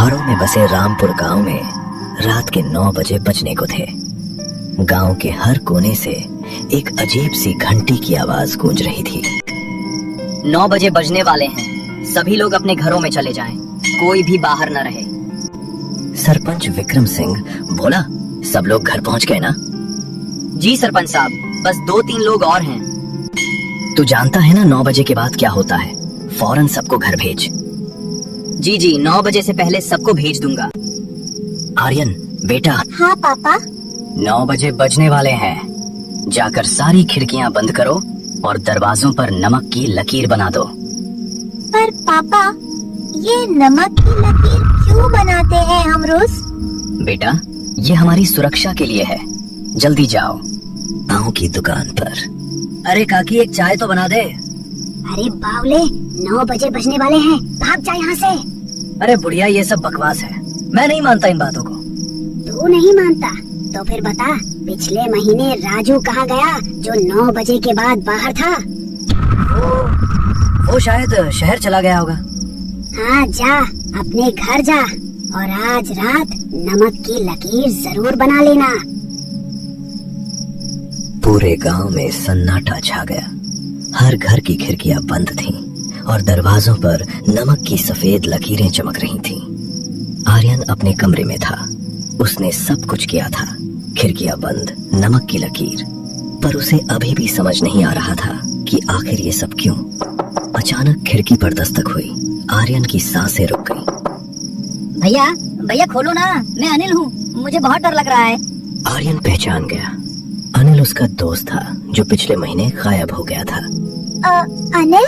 पहाड़ों में बसे रामपुर गांव में रात के 9 बजे बजने को थे। गांव के हर कोने से एक अजीब सी घंटी की आवाज गूंज रही थी। 9 बजे बजने वाले हैं, सभी लोग अपने घरों में चले जाएं, कोई भी बाहर न रहे। सरपंच विक्रम सिंह बोला, सब लोग घर पहुंच गए ना? जी सरपंच साहब, बस 2-3 लोग और हैं। तू जानता है ना 9 बजे के बाद क्या होता है? फौरन सबको घर भेज। जी 9 बजे से पहले सबको भेज दूंगा। आर्यन बेटा। हाँ पापा। 9 बजे बजने वाले हैं, जाकर सारी खिड़कियां बंद करो और दरवाजों पर नमक की लकीर बना दो। पर पापा, ये नमक की लकीर क्यों बनाते हैं हम रोज? बेटा, ये हमारी सुरक्षा के लिए है। जल्दी जाओ गाँव की दुकान पर। अरे काकी, एक चाय तो बना दे। अरे बावले, 9 बजे बजने वाले हैं, भाग जा यहाँ से। अरे बुढ़िया, ये सब बकवास है, मैं नहीं मानता इन बातों को। तू नहीं मानता तो फिर बता, पिछले महीने राजू कहाँ गया जो 9 बजे के बाद बाहर था? वो शायद शहर चला गया होगा। हाँ जा, अपने घर जा और आज रात नमक की लकीर जरूर बना लेना। पूरे गांव में सन्नाटा छा गया। हर घर की खिड़कियां बंद थीं और दरवाजों पर नमक की सफेद लकीरें चमक रही थीं। आर्यन अपने कमरे में था। उसने सब कुछ किया था, खिड़कियां बंद, नमक की लकीर, पर उसे अभी भी समझ नहीं आ रहा था कि आखिर ये सब क्यों। अचानक खिड़की पर दस्तक हुई। आर्यन की सांसें रुक गईं। भैया खोलो ना, मैं अनिल हूँ, मुझे बहुत डर लग रहा है। आर्यन पहचान गया। अनिल उसका दोस्त था जो पिछले महीने गायब हो गया था। अनिल,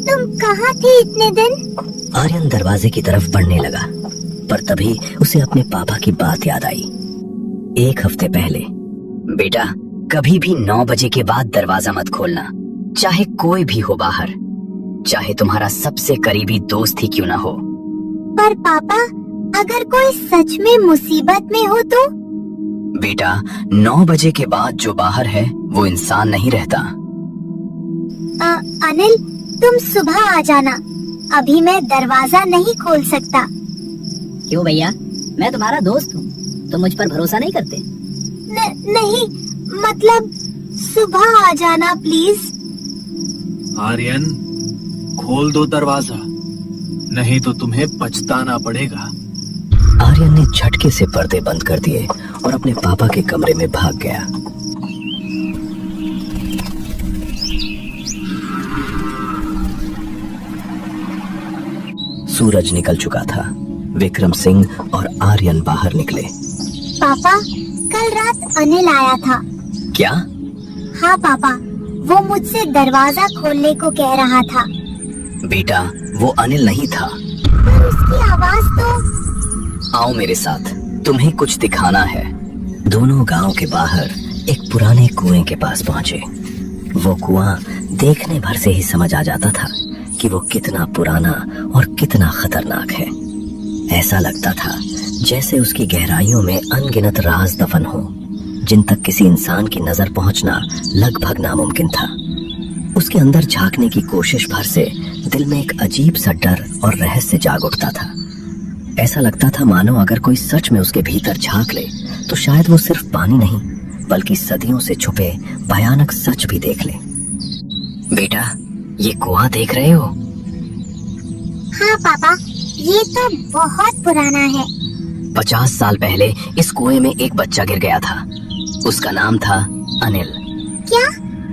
तुम कहाँ थे इतने दिन? आर्यन दरवाजे की तरफ बढ़ने लगा, पर तभी उसे अपने पापा की बात याद आई। 1 हफ्ते पहले, बेटा, कभी भी 9 बजे के बाद दरवाजा मत खोलना, चाहे कोई भी हो बाहर, चाहे तुम्हारा सबसे करीबी दोस्त ही क्यों ना हो। पर पापा, अगर कोई सच में मुसीबत में हो तो? बेटा, 9 बजे के बाद जो बाहर है वो इंसान नहीं रहता। अनिल, तुम सुबह आ जाना, अभी मैं दरवाजा नहीं खोल सकता। क्यों भैया, मैं तुम्हारा दोस्त हूँ, तुम मुझ पर भरोसा नहीं करते? नहीं, मतलब सुबह आ जाना प्लीज। आर्यन, खोल दो दरवाजा, नहीं तो तुम्हें पछताना पड़ेगा। आर्यन ने झटके से पर्दे बंद कर दिए और अपने पापा के कमरे में भाग गया। सूरज निकल चुका था। विक्रम सिंह और आर्यन बाहर निकले। पापा, कल रात अनिल आया था। क्या? हाँ पापा, वो मुझसे दरवाजा खोलने को कह रहा था। बेटा, वो अनिल नहीं था। पर उसकी आवाज तो। आओ मेरे साथ, तुम्हें कुछ दिखाना है। दोनों गांव के बाहर एक पुराने कुएं के पास पहुंचे। वो कुआं देखने भर से ही समझ आ जाता था कि वो कितना पुराना और कितना खतरनाक है। ऐसा लगता था जैसे उसकी गहराइयों में अनगिनत राज दफन हो, जिन तक किसी इंसान की नजर पहुंचना लगभग नामुमकिन था। उसके अंदर झांकने की कोशिश भर से दिल में एक अजीब सा डर और रहस्य जाग उठता था। ऐसा लगता था मानो अगर कोई सच में उसके भीतर झांक ले तो शायद वो सिर्फ पानी नहीं, बल्कि सदियों से छुपे भयानक सच भी देख ले। बेटा, ये कुआं देख रहे हो? हाँ पापा, ये तो बहुत पुराना है। 50 साल पहले इस कुएं में एक बच्चा गिर गया था। उसका नाम था अनिल। क्या?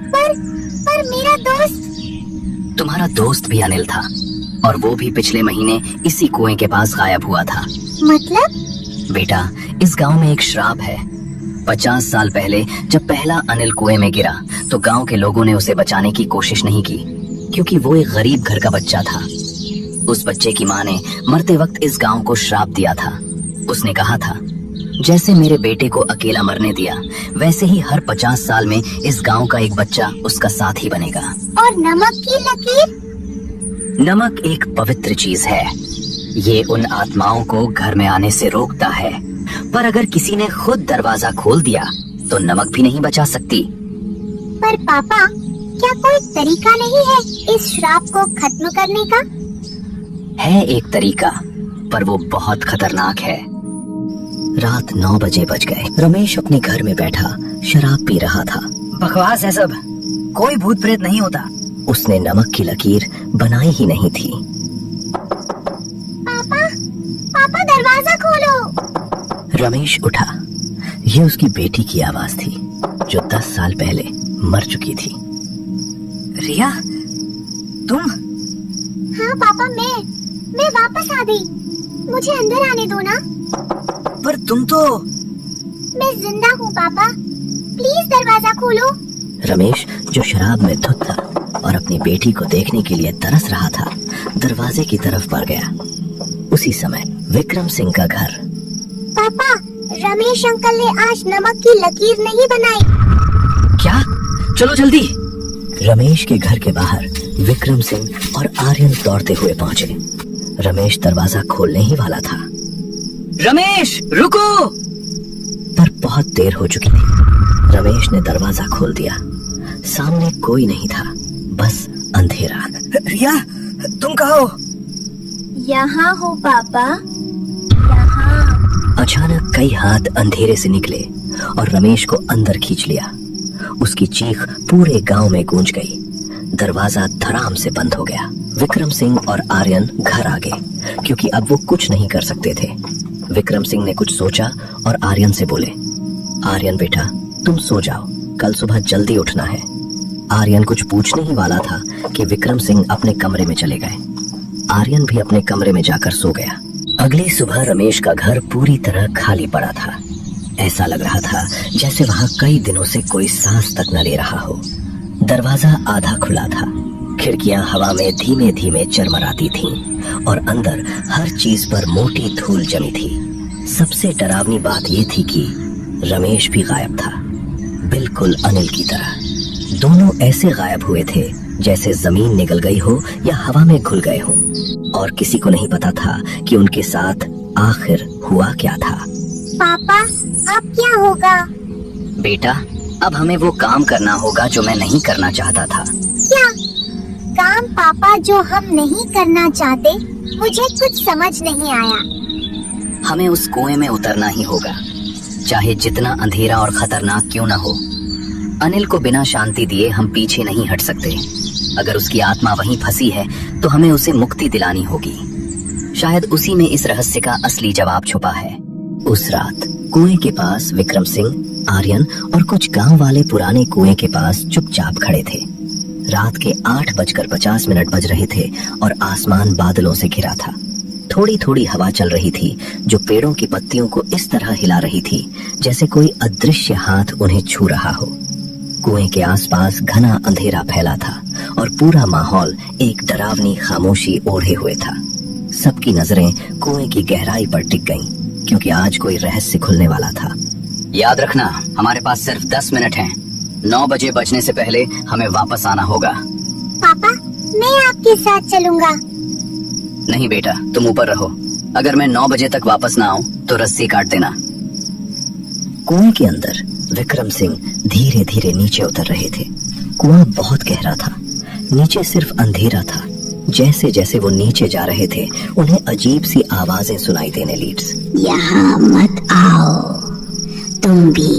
पर मेरा दोस्त? तुम्हारा दोस्त भी अनिल था, और वो भी पिछले महीने इसी कुएं के पास गायब हुआ था। मतलब? बेटा, इस गांव में एक श्राप है। 50 साल पहले जब पहला अनिल कुएं में गिरा तो गांव के लोगों ने उसे बचाने की कोशिश नहीं की, क्योंकि वो एक गरीब घर का बच्चा था। उस बच्चे की माँ ने मरते वक्त इस गांव को श्राप दिया था। उसने कहा था, जैसे मेरे बेटे को अकेला मरने दिया, वैसे ही हर 50 साल में इस गांव का एक बच्चा उसका साथी बनेगा। और नमक की लकीर? नमक एक पवित्र चीज है। ये उन आत्माओं को घर में आने से रोकता है, पर अगर किसी ने खुद दरवाजा खोल दिया तो नमक भी नहीं बचा सकती। पर पापा, क्या कोई तरीका नहीं है इस श्राप को खत्म करने का? है एक तरीका, पर वो बहुत खतरनाक है। रात 9 बजे बज गए। रमेश अपने घर में बैठा शराब पी रहा था। बकवास है सब, कोई भूत प्रेत नहीं होता। उसने नमक की लकीर बनाई ही नहीं थी। पापा, पापा दरवाजा खोलो। रमेश उठा। ये उसकी बेटी की आवाज थी जो 10 साल पहले मर चुकी थी। रिया, तुम? हाँ पापा, मैं वापस आ गई। मुझे अंदर आने दो ना। पर तुम तो... मैं जिंदा हूँ पापा, प्लीज दरवाजा खोलो। रमेश जो शराब में धुत था और अपनी बेटी को देखने के लिए तरस रहा था, दरवाजे की तरफ बढ़ गया। उसी समय विक्रम सिंह का घर। पापा, रमेश अंकल ने आज नमक की लकीर नहीं बनाई। क्या? चलो जल्दी। रमेश के घर के बाहर विक्रम सिंह और आर्यन दौड़ते हुए पहुंचे। रमेश दरवाजा खोलने ही वाला था, रमेश रुको! पर बहुत देर हो चुकी थी। रमेश ने दरवाजा खोल दिया। सामने कोई नहीं था, बस अंधेरा। रिया, तुम कहाँ हो? यहाँ हो पापा, यहाँ। अचानक कई हाथ अंधेरे से निकले और रमेश को अंदर खींच लिया। उसकी चीख पूरे गांव में गूंज गई। दरवाजा धड़ाम से बंद हो गया। विक्रम सिंह और आर्यन घर आ गए क्योंकि अब वो कुछ नहीं कर सकते थे। विक्रम सिंह ने कुछ सोचा और आर्यन से बोले, आर्यन बेटा, तुम सो जाओ, कल सुबह जल्दी उठना है। आर्यन कुछ पूछने ही वाला था कि विक्रम सिंह अपने कमरे में चले गए। आर्यन भी अपने कमरे में जाकर सो गया। अगली सुबह रमेश का घर पूरी तरह खाली पड़ा था। ऐसा लग रहा था जैसे वहां कई दिनों से कोई सांस तक न ले रहा हो। दरवाजा आधा खुला था, खिड़कियां हवा में धीमे धीमे चरमराती थीं और अंदर हर चीज पर मोटी धूल जमी थी। सबसे डरावनी बात यह थी कि रमेश भी गायब था, बिल्कुल अनिल की तरह। दोनों ऐसे गायब हुए थे जैसे जमीन निगल गई हो या हवा में घुल गए हो, और किसी को नहीं पता था कि उनके साथ आखिर हुआ क्या था। पापा, अब क्या होगा? बेटा, अब हमें वो काम करना होगा जो मैं नहीं करना चाहता था। क्या काम पापा जो हम नहीं करना चाहते? मुझे कुछ समझ नहीं आया। हमें उस कुएं में उतरना ही होगा, चाहे जितना अंधेरा और खतरनाक क्यों न हो। अनिल को बिना शांति दिए हम पीछे नहीं हट सकते। अगर उसकी आत्मा वहीं फंसी है तो हमें उसे मुक्ति दिलानी होगी। शायद उसी में इस रहस्य का असली जवाब छुपा है। उस रात कुएं के पास विक्रम सिंह, आर्यन और कुछ गांव वाले पुराने कुएं के पास चुपचाप खड़े थे। रात के 8:50 बज रहे थे और आसमान बादलों से घिरा था। थोड़ी थोड़ी हवा चल रही थी जो पेड़ों की पत्तियों को इस तरह हिला रही थी जैसे कोई अदृश्य हाथ उन्हें छू रहा हो। कुएं के आसपास घना अंधेरा फैला था और पूरा माहौल एक डरावनी खामोशी ओढ़े हुए था। सबकी नजरें कुएं की गहराई पर टिक गईं क्योंकि आज कोई रहस्य खुलने वाला था। याद रखना, हमारे पास सिर्फ 10 मिनट हैं। 9 बजे बजने से पहले हमें वापस आना होगा। पापा, मैं आपके साथ चलूंगा। नहीं बेटा, तुम ऊपर रहो। अगर मैं 9 बजे तक वापस ना आऊं तो रस्सी काट देना। कुएं के अंदर विक्रम सिंह धीरे धीरे नीचे उतर रहे थे। कुआं बहुत गहरा था, नीचे सिर्फ अंधेरा था। जैसे जैसे वो नीचे जा रहे थे उन्हें अजीब सी आवाजें सुनाई देने लीड। यहाँ मत आओ, तुम भी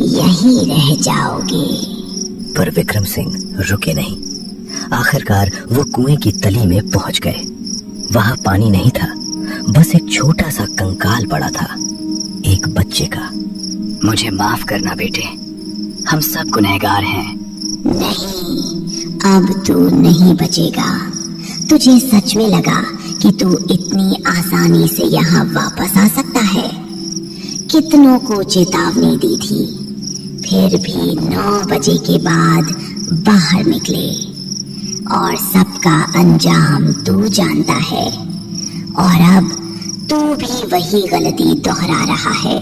यहीं रह जाओगे। पर विक्रम सिंह रुके नहीं। आखिरकार वो कुएं की तली में पहुंच गए। वहां पानी नहीं था, बस एक छोटा सा कंकाल पड़ा था, एक बच्चे का। मुझे माफ करना बेटे, हम सब गुनहगार हैं। नहीं, अब तू नहीं बचेगा। तुझे सच में लगा कि तू इतनी आसानी से यहाँ वापस आ सकता है? कितनों को चेतावनी दी थी, फिर भी 9 बजे के बाद बाहर निकले और सबका अंजाम तू जानता है। और अब तू भी वही गलती दोहरा रहा है।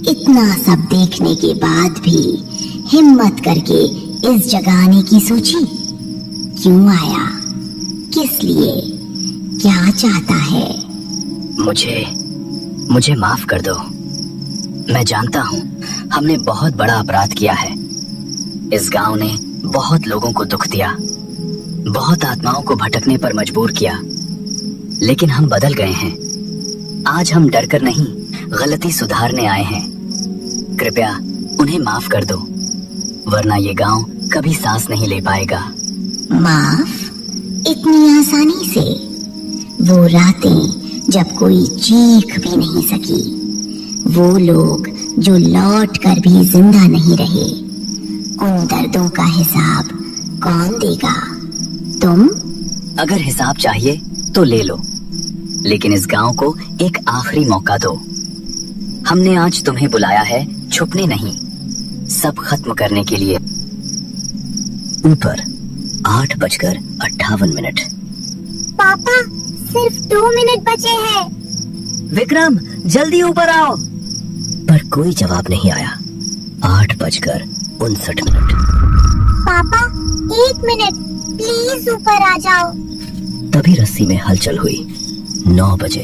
इतना सब देखने के बाद भी हिम्मत करके इस जगह आने की सोची? क्यों आया? किस लिए? क्या चाहता है? मुझे माफ कर दो। मैं जानता हूँ हमने बहुत बड़ा अपराध किया है। इस गांव ने बहुत लोगों को दुख दिया, बहुत आत्माओं को भटकने पर मजबूर किया, लेकिन हम बदल गए हैं। आज हम डरकर नहीं, गलती सुधारने आए हैं। कृपया उन्हें माफ कर दो, वरना ये गांव कभी सांस नहीं ले पाएगा। माफ? इतनी आसानी से? वो रातें जब कोई चीख भी नहीं सकी, वो लोग जो लौट कर भी जिंदा नहीं रहे, उन दर्दों का हिसाब कौन देगा? तुम? अगर हिसाब चाहिए तो ले लो, लेकिन इस गांव को एक आखिरी मौका दो। हमने आज तुम्हें बुलाया है छुपने नहीं, सब खत्म करने के लिए। ऊपर 8:58। पापा, सिर्फ 2 मिनट बचे हैं। विक्रम, जल्दी ऊपर आओ। पर कोई जवाब नहीं आया। 8:59। पापा, 1 मिनट, प्लीज ऊपर आ जाओ। तभी रस्सी में हलचल हुई। 9 बजे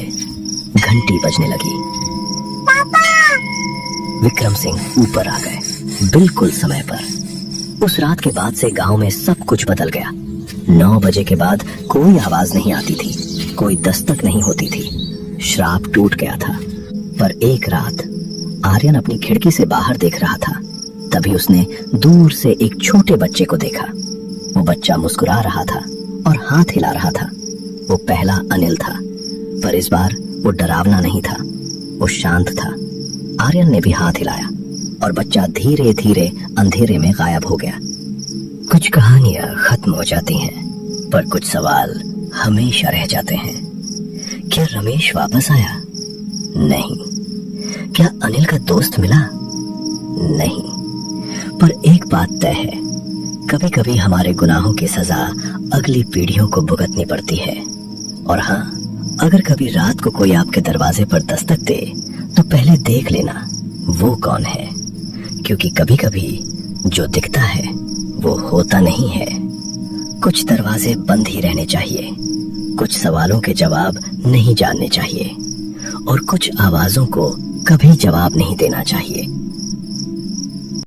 घंटी बजने लगी। पापा! विक्रम सिंह ऊपर आ गए, बिल्कुल समय पर। उस रात के बाद से गांव में सब कुछ बदल गया। 9 बजे के बाद कोई आवाज नहीं आती थी, कोई दस्तक नहीं होती थी। श्राप टूट गया था। पर एक रात आर्यन अपनी खिड़की से बाहर देख रहा था। तभी उसने दूर से एक छोटे बच्चे को देखा। वो बच्चा मुस्कुरा रहा था और हाथ हिला रहा था। वो पहला अनिल था, पर इस बार वो डरावना नहीं था, वो शांत था। आर्यन ने भी हाथ हिलाया और बच्चा धीरे धीरे अंधेरे में गायब हो गया। कुछ कहानियां खत्म हो जाती हैं, पर कुछ सवाल हमेशा रह जाते हैं। क्या रमेश वापस आया? नहीं। क्या अनिल का दोस्त मिला? नहीं। पर एक बात तय है, कभी कभी हमारे गुनाहों की सजा अगली पीढ़ियों को भुगतनी पड़ती है। और हाँ, अगर कभी रात को कोई आपके दरवाजे पर दस्तक दे तो पहले देख लेना वो कौन है, क्योंकि कभी कभी जो दिखता है वो होता नहीं है। कुछ दरवाजे बंद ही रहने चाहिए, कुछ सवालों के जवाब नहीं जानने चाहिए, और कुछ आवाजों को कभी जवाब नहीं देना चाहिए।